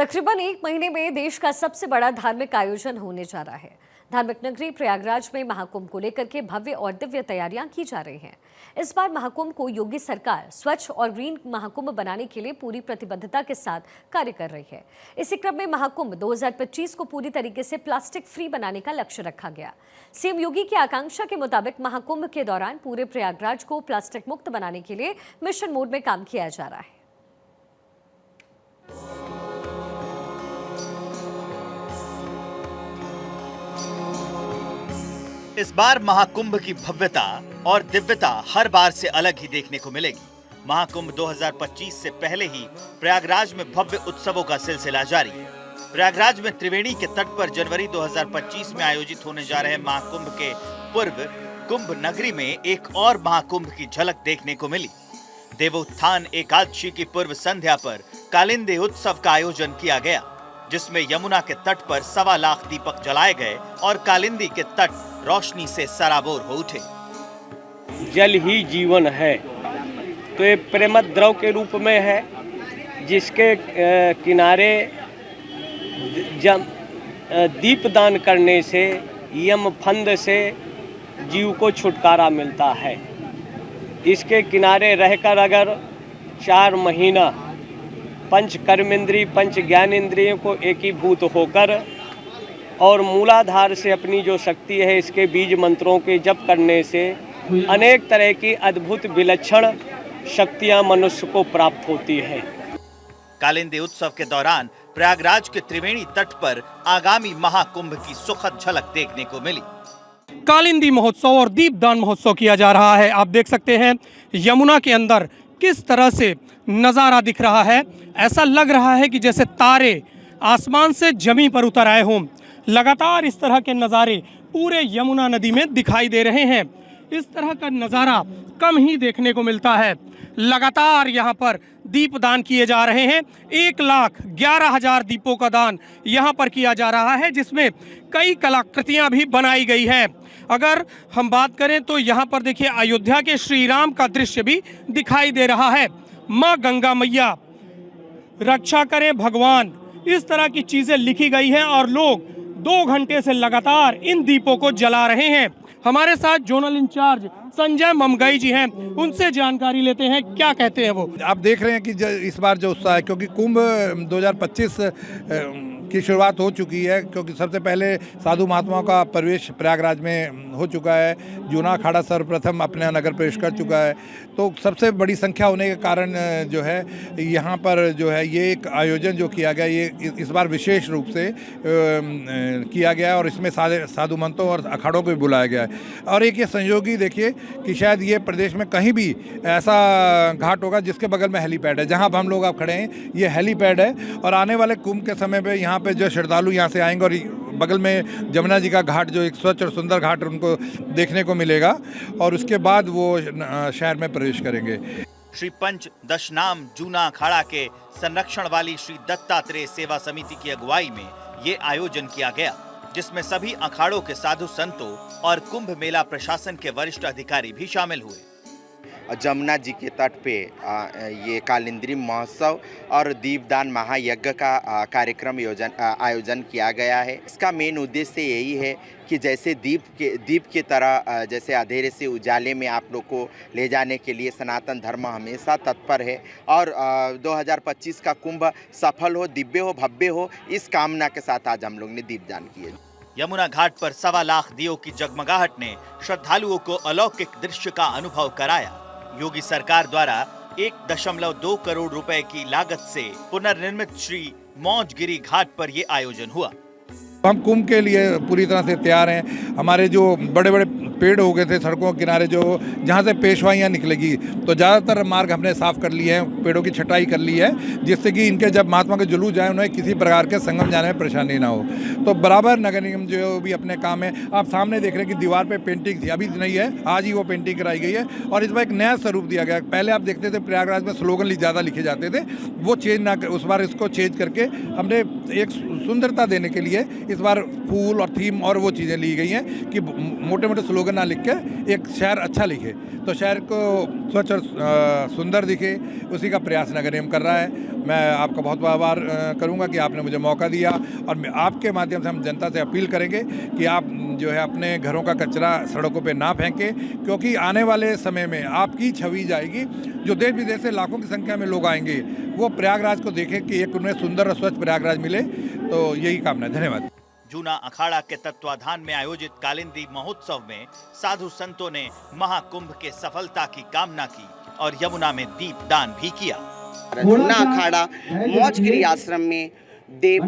तकरीबन एक महीने में देश का सबसे बड़ा धार्मिक आयोजन होने जा रहा है। धार्मिक नगरी प्रयागराज में महाकुंभ को लेकर के भव्य और दिव्य तैयारियां की जा रही हैं। इस बार महाकुंभ को योगी सरकार स्वच्छ और ग्रीन महाकुंभ बनाने के लिए पूरी प्रतिबद्धता के साथ कार्य कर रही है। इसी क्रम में महाकुंभ 2025 को पूरी तरीके से प्लास्टिक फ्री बनाने का लक्ष्य रखा गया। सीएम योगी की आकांक्षा के मुताबिक महाकुंभ के दौरान पूरे प्रयागराज को प्लास्टिक मुक्त बनाने के लिए मिशन मोड में काम किया जा रहा है। इस बार महाकुंभ की भव्यता और दिव्यता हर बार से अलग ही देखने को मिलेगी। महाकुंभ 2025 से पहले ही प्रयागराज में भव्य उत्सवों का सिलसिला जारी है। प्रयागराज में त्रिवेणी के तट पर जनवरी 2025 में आयोजित होने जा रहे महाकुंभ के पूर्व कुंभ नगरी में एक और महाकुंभ की झलक देखने को मिली। देवोत्थान एकादशी की पूर्व संध्या पर कालिंदी उत्सव का आयोजन किया गया, जिसमें यमुना के तट पर 1.25 लाख दीपक जलाए गए और कालिंदी के तट रोशनी से सराबोर हो उठे। जल ही जीवन है, तो ये प्रेम द्रव के रूप में है, जिसके किनारे दीपदान करने से यम फंद से जीव को छुटकारा मिलता है। इसके किनारे रहकर अगर 4 महीना पंच कर्मेंद्रिय पंच ज्ञानेंद्रियों को एकीभूत होकर और मूलाधार से अपनी जो शक्ति है इसके बीज मंत्रों के जप करने से अनेक तरह की अद्भुत विलक्षण शक्तियां मनुष्य को प्राप्त होती है। कालिंदी उत्सव के दौरान प्रयागराज के त्रिवेणी तट पर आगामी महाकुंभ की सुखद झलक देखने को मिली। कालिंदी महोत्सव और दीपदान महोत्सव किया जा रहा है। आप देख सकते हैं यमुना के अंदर किस तरह से नज़ारा दिख रहा है। ऐसा लग रहा है कि जैसे तारे आसमान से जमीन पर उतर आए हों। लगातार इस तरह के नज़ारे पूरे यमुना नदी में दिखाई दे रहे हैं। इस तरह का नज़ारा कम ही देखने को मिलता है। लगातार यहाँ पर दीप दान किए जा रहे हैं। 1,11,000 दीपों का दान यहाँ पर किया जा रहा है, जिसमें कई कलाकृतियाँ भी बनाई गई हैं। अगर हम बात करें तो यहाँ पर देखिए अयोध्या के श्री राम का दृश्य भी दिखाई दे रहा है। माँ गंगा मैया रक्षा करें भगवान, इस तरह की चीज़ें लिखी गई हैं और लोग 2 घंटे से लगातार इन दीपों को जला रहे हैं। हमारे साथ जोनल इंचार्ज संजय ममगई जी हैं, उनसे जानकारी लेते हैं, क्या कहते हैं वो। आप देख रहे हैं कि इस बार जो उत्साह है, क्योंकि कुंभ 2025 की शुरुआत हो चुकी है, क्योंकि सबसे पहले साधु महात्माओं का प्रवेश प्रयागराज में हो चुका है। जूना अखाड़ा सर्वप्रथम अपने नगर प्रवेश कर चुका है, तो सबसे बड़ी संख्या होने के कारण जो है यहाँ पर जो है ये एक आयोजन जो किया गया, ये इस बार विशेष रूप से किया गया और इसमें साधु महंतों और अखाड़ों को भी बुलाया गया है। और एक ये संयोगी देखिए कि शायद ये प्रदेश में कहीं भी ऐसा घाट होगा जिसके बगल में हेलीपैड है। जहाँ हम लोग आप खड़े हैं ये हेलीपैड है, और आने वाले कुंभ के समय पे यहाँ पे जो श्रद्धालु यहाँ से आएंगे और बगल में जमुना जी का घाट जो एक स्वच्छ और सुंदर घाट उनको देखने को मिलेगा, और उसके बाद वो शहर में प्रवेश करेंगे। श्री पंच दशनाम जूना अखाड़ा के संरक्षण वाली श्री दत्तात्रेय सेवा समिति की अगुवाई में ये आयोजन किया गया, जिसमें सभी अखाड़ों के साधु संतों और कुंभ मेला प्रशासन के वरिष्ठ अधिकारी भी शामिल हुए। जमुना जी के तट पे ये कालिंदी महोत्सव और दीपदान महायज्ञ का कार्यक्रम आयोजन किया गया है। इसका मेन उद्देश्य यही है कि जैसे दीप की तरह जैसे अंधेरे से उजाले में आप लोग को ले जाने के लिए सनातन धर्म हमेशा तत्पर है, और 2025 का कुंभ सफल हो, दिव्य हो, भव्य हो, इस कामना के साथ आज हम लोग ने दीपदान किए। यमुना घाट पर 1.25 लाख दियों की जगमगाहट ने श्रद्धालुओं को अलौकिक दृश्य का अनुभव कराया। योगी सरकार द्वारा 1.2 करोड़ रुपए की लागत से पुनर्निर्मित श्री मौजगिरी घाट पर ये आयोजन हुआ। हम कुंभ के लिए पूरी तरह से तैयार हैं। हमारे जो बड़े बड़े पेड़ हो गए थे सड़कों के किनारे, जो जहाँ से पेशवाइयाँ निकलेगी, तो ज़्यादातर मार्ग हमने साफ़ कर लिए हैं, पेड़ों की छटाई कर ली है, जिससे कि इनके जब महात्मा के जुलूस जाए उन्हें किसी प्रकार के संगम जाने में परेशानी ना हो। तो बराबर नगर निगम जो भी अपने काम है, आप सामने देख रहे हैं कि दीवार पर पेंटिंग थी, अभी नहीं है, आज ही वो पेंटिंग कराई गई है और इस बार एक नया स्वरूप दिया गया। पहले आप देखते थे प्रयागराज में स्लोगन ज़्यादा लिखे जाते थे, वो चेंज ना कर, उस बार इसको चेंज करके हमने एक सुंदरता देने के लिए इस बार फूल और थीम और वो चीज़ें ली गई हैं कि मोटे मोटे स्लोगन ना लिख के एक शहर अच्छा लिखे, तो शहर को स्वच्छ और सुंदर दिखे, उसी का प्रयास नगर निगम कर रहा है। मैं आपका बहुत बहुत आभार करूंगा कि आपने मुझे मौका दिया, और आपके माध्यम से हम जनता से अपील करेंगे कि आप जो है अपने घरों का कचरा सड़कों पे ना फेंकें, क्योंकि आने वाले समय में आपकी छवि जाएगी। जो देश विदेश से लाखों की संख्या में लोग आएंगे वो प्रयागराज को देखें कि एक उन्हें सुंदर और स्वच्छ प्रयागराज मिले, तो यही कामना है। धन्यवाद। जूना अखाड़ा के तत्वाधान में आयोजित कालिंदी महोत्सव में साधु संतों ने महाकुंभ के सफलता की कामना की और यमुना में दीपदान भी किया। जूना अखाड़ा मौजगिरी आश्रम में देव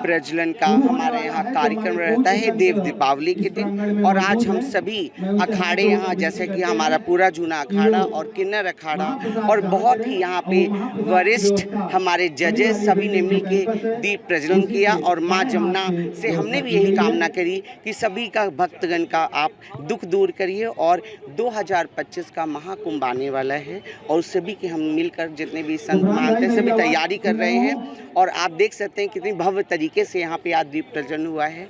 प्रज्वलन का हमारे यहाँ कार्यक्रम रहता है देव दीपावली के दिन, और आज हम सभी अखाड़े यहाँ जैसे कि हमारा पूरा जूना अखाड़ा और किन्नर अखाड़ा और बहुत ही यहाँ पे वरिष्ठ हमारे जजेस सभी ने मिलके दीप प्रज्वलन किया, और माँ जमुना से हमने भी यही कामना करी कि सभी का भक्तगण का आप दुख दूर करिए, और 2025 का महाकुंभ आने वाला है और सभी के हम मिलकर जितने भी संत मानते हैं सभी तैयारी कर रहे हैं, और आप देख सकते हैं कितनी भव्य तरीके से यहाँ पे आज दीप प्रज्वलन हुआ है।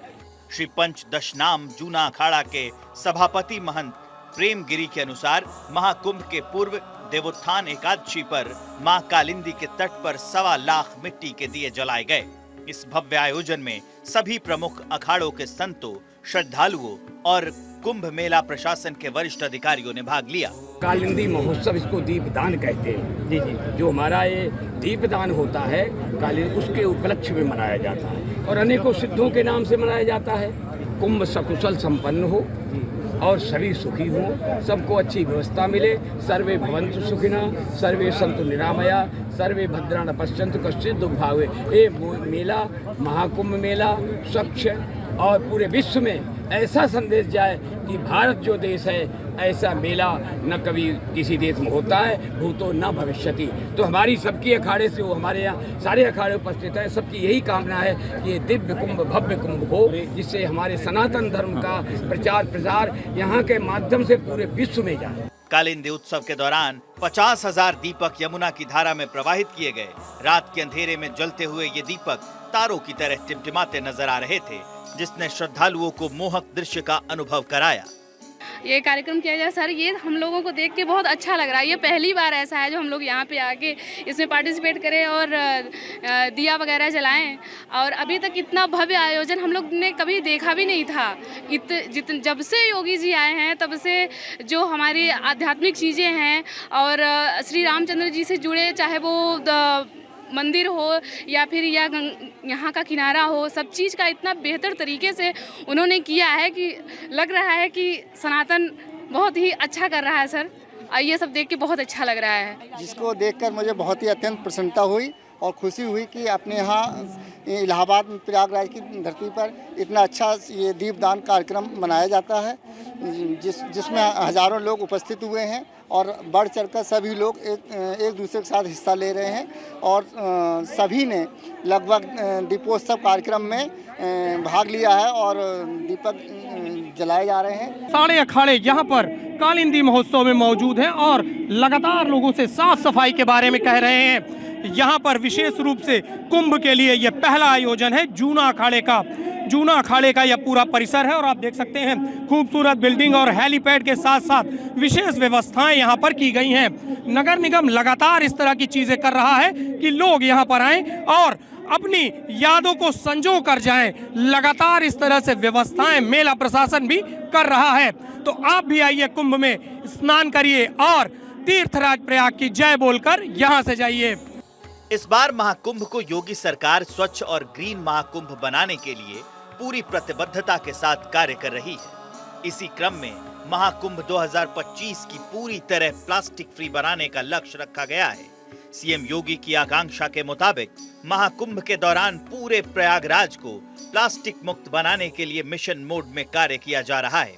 श्री पंच दशनाम जूना अखाड़ा के सभापति महंत प्रेम गिरी के अनुसार महाकुंभ के पूर्व देवोत्थान एकादशी पर मां कालिंदी के तट पर 1.25 लाख मिट्टी के दिए जलाए गए। इस भव्य आयोजन में सभी प्रमुख अखाड़ों के संतों, श्रद्धालुओं और कुंभ मेला प्रशासन के वरिष्ठ अधिकारियों ने भाग लिया। कालिंदी महोत्सव इसको दीपदान कहते हैं। जी जी, जो हमारा ये दीपदान होता है कालिंदी, उसके उपलक्ष्य में मनाया जाता है और अनेकों सिद्धों के नाम से मनाया जाता है। कुंभ सकुशल संपन्न हो और सभी सुखी हों, सबको अच्छी व्यवस्था मिले। सर्वे भवन्तु सुखिनः, सर्वे सन्तु निरामया, सर्वे भद्राणि पश्यन्तु कश्चित् दुःख भावे। ये मेला, महाकुंभ मेला स्वच्छ और पूरे विश्व में ऐसा संदेश जाए कि भारत जो देश है ऐसा मेला न कभी किसी देश में होता है, भूतो न भविष्यति। तो हमारी सबकी अखाड़े से वो हमारे यहाँ सारे अखाड़े उपस्थित हैं, सबकी यही कामना है कि ये दिव्य कुंभ भव्य कुंभ हो, जिससे हमारे सनातन धर्म का प्रचार प्रसार यहाँ के माध्यम से पूरे विश्व में जाए। कालिंदी उत्सव के दौरान 50,000 दीपक यमुना की धारा में प्रवाहित किए गए। रात के अंधेरे में जलते हुए ये दीपक तारों की तरह टिमटिमाते नजर आ रहे थे, जिसने श्रद्धालुओं को मोहक दृश्य का अनुभव कराया। ये कार्यक्रम किया जाए सर, ये हम लोगों को देख के बहुत अच्छा लग रहा है। ये पहली बार ऐसा है जो हम लोग यहाँ पे आके इसमें पार्टिसिपेट करें और दिया वगैरह जलाएं, और अभी तक इतना भव्य आयोजन हम लोग ने कभी देखा भी नहीं था। जब से योगी जी आए हैं तब से जो हमारी आध्यात्मिक चीज़ें हैं और श्री रामचंद्र जी से जुड़े, चाहे वो मंदिर हो या फिर यहाँ का किनारा हो, सब चीज़ का इतना बेहतर तरीके से उन्होंने किया है कि लग रहा है कि सनातन बहुत ही अच्छा कर रहा है सर। ये सब देख के बहुत अच्छा लग रहा है, जिसको देखकर मुझे बहुत ही अत्यंत प्रसन्नता हुई और खुशी हुई कि अपने यहाँ इलाहाबाद में प्रयागराज की धरती पर इतना अच्छा ये दीपदान कार्यक्रम मनाया जाता है, जिसमें हज़ारों लोग उपस्थित हुए हैं और बढ़ चढ़कर सभी लोग एक दूसरे के साथ हिस्सा ले रहे हैं, और सभी ने लगभग दीपोत्सव कार्यक्रम में भाग लिया है और दीपक जलाए जा रहे हैं। सारे अखाड़े यहाँ पर कालिंदी महोत्सव में मौजूद हैं और लगातार लोगों से साफ सफाई के बारे में कह रहे हैं। यहाँ पर विशेष रूप से कुंभ के लिए यह पहला आयोजन है जूना अखाड़े का यह पूरा परिसर है, और आप देख सकते हैं खूबसूरत बिल्डिंग और हेलीपैड के साथ साथ विशेष व्यवस्थाएं यहाँ पर की गई हैं। नगर निगम लगातार इस तरह की चीजें कर रहा है कि लोग यहाँ पर आएं और अपनी यादों को संजो कर जाएं। लगातार इस तरह से व्यवस्थाएं मेला प्रशासन भी कर रहा है। तो आप भी आइए, कुंभ में स्नान करिए और तीर्थराज प्रयाग की जय बोलकर यहाँ से जाइए। इस बार महाकुंभ को योगी सरकार स्वच्छ और ग्रीन महाकुंभ बनाने के लिए पूरी प्रतिबद्धता के साथ कार्य कर रही है। इसी क्रम में महाकुंभ 2025 की पूरी तरह प्लास्टिक फ्री बनाने का लक्ष्य रखा गया है। सीएम योगी की आकांक्षा के मुताबिक महाकुंभ के दौरान पूरे प्रयागराज को प्लास्टिक मुक्त बनाने के लिए मिशन मोड में कार्य किया जा रहा है।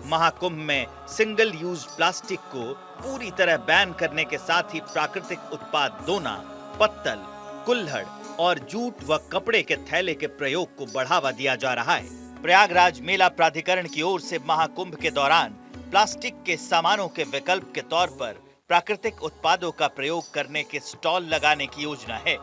महाकुंभ में सिंगल यूज प्लास्टिक को पूरी तरह बैन करने के साथ ही प्राकृतिक उत्पाद दोना, पत्तल, कुल्हड़ और जूट व कपड़े के थैले के प्रयोग को बढ़ावा दिया जा रहा है। प्रयागराज मेला प्राधिकरण की ओर से महाकुंभ के दौरान प्लास्टिक के सामानों के विकल्प के तौर पर प्राकृतिक उत्पादों का प्रयोग करने के स्टॉल लगाने की योजना है।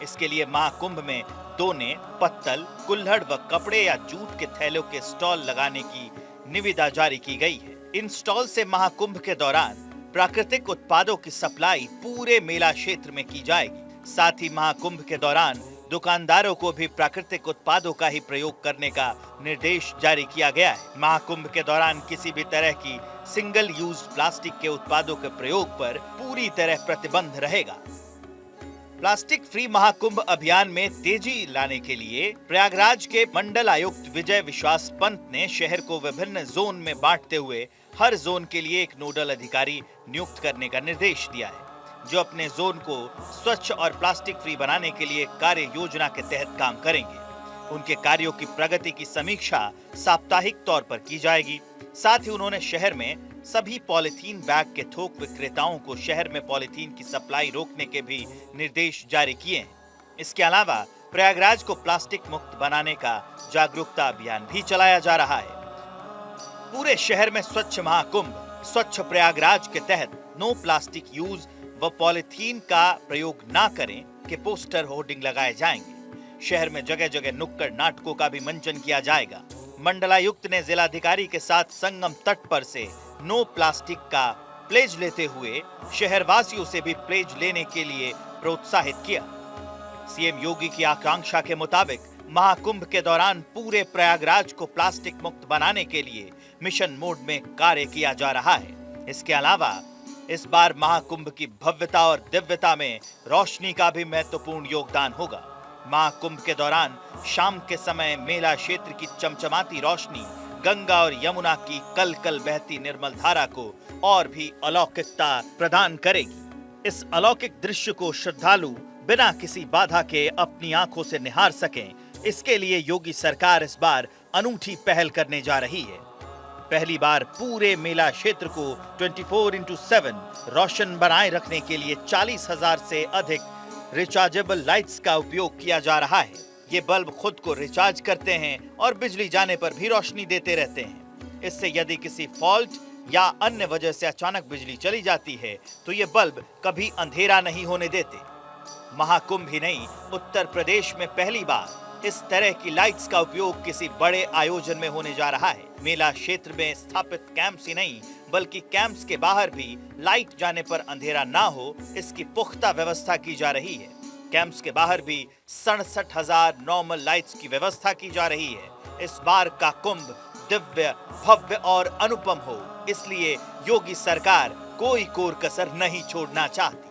इसके लिए महाकुंभ में दोने, पत्तल, कुल्हड़ व कपड़े या जूट के थैलों के स्टॉल लगाने की निविदा जारी की गई है। इन स्टॉल से महाकुंभ के दौरान प्राकृतिक उत्पादों की सप्लाई पूरे मेला क्षेत्र में की जाएगी। साथ ही महाकुंभ के दौरान दुकानदारों को भी प्राकृतिक उत्पादों का ही प्रयोग करने का निर्देश जारी किया गया है। महाकुंभ के दौरान किसी भी तरह की सिंगल यूज प्लास्टिक के उत्पादों के प्रयोग पर पूरी तरह प्रतिबंध रहेगा। प्लास्टिक फ्री महाकुंभ अभियान में तेजी लाने के लिए प्रयागराज के मंडल आयुक्त विजय विश्वास पंत ने शहर को विभिन्न जोन में बांटते हुए हर जोन के लिए एक नोडल अधिकारी नियुक्त करने का निर्देश दिया है, जो अपने जोन को स्वच्छ और प्लास्टिक फ्री बनाने के लिए कार्य योजना के तहत काम करेंगे। उनके कार्यों की प्रगति की समीक्षा साप्ताहिक तौर पर की जाएगी। साथ ही उन्होंने शहर में सभी पॉलीथीन बैग के थोक विक्रेताओं को शहर में पॉलीथीन की सप्लाई रोकने के भी निर्देश जारी किए हैं। इसके अलावा प्रयागराज को प्लास्टिक मुक्त बनाने का जागरूकता अभियान भी चलाया जा रहा है। पूरे शहर में स्वच्छ महाकुंभ, स्वच्छ प्रयागराज के तहत नो प्लास्टिक यूज व पॉलीथीन का प्रयोग ना करें के पोस्टर होर्डिंग लगाए जाएंगे। शहर में जगह जगह नुक्कड़ नाटकों का भी मंचन किया जाएगा। मंडलायुक्त ने जिलाधिकारी के साथ संगम तट पर से नो प्लास्टिक का प्लेज लेते हुए शहरवासियों से भी प्लेज लेने के लिए प्रोत्साहित किया। सीएम योगी की आकांक्षा के मुताबिक महाकुंभ के दौरान पूरे प्रयागराज को प्लास्टिक मुक्त बनाने के लिए मिशन मोड में कार्य किया जा रहा है। इसके अलावा इस बार महाकुंभ की भव्यता और दिव्यता में रोशनी का भी महत्वपूर्ण योगदान होगा। महाकुंभ के दौरान शाम के समय मेला क्षेत्र की चमचमाती रोशनी गंगा और यमुना की कल कल बहती निर्मल धारा को और भी अलौकिकता प्रदान करेगी। इस अलौकिक दृश्य को श्रद्धालु बिना किसी बाधा के अपनी आंखों से निहार सकें, इसके लिए योगी सरकार इस बार अनूठी पहल करने जा रही है। पहली बार पूरे मेला क्षेत्र को 24x7 रोशन बनाए रखने के लिए 40,000 से अधिक रिचार्जेबल लाइट्स का उपयोग किया जा रहा है। ये बल्ब खुद को रिचार्ज करते हैं और बिजली जाने पर भी रोशनी देते रहते हैं। इससे यदि किसी फॉल्ट या अन्य वजह से अचानक बिजली चली जाती है तो ये बल्ब कभी अंधेरा नहीं होने देते। महाकुंभ ही नहीं, उत्तर प्रदेश में पहली बार इस तरह की लाइट्स का उपयोग किसी बड़े आयोजन में होने जा रहा है। मेला क्षेत्र में स्थापित कैंप्स ही नहीं बल्कि कैंप्स के बाहर भी लाइट जाने पर अंधेरा ना हो, इसकी पुख्ता व्यवस्था की जा रही है। कैंप्स के बाहर भी 67,000 नॉर्मल लाइट्स की व्यवस्था की जा रही है। इस बार का कुंभ दिव्य, भव्य और अनुपम हो, इसलिए योगी सरकार कोई कोर कसर नहीं छोड़ना चाहती।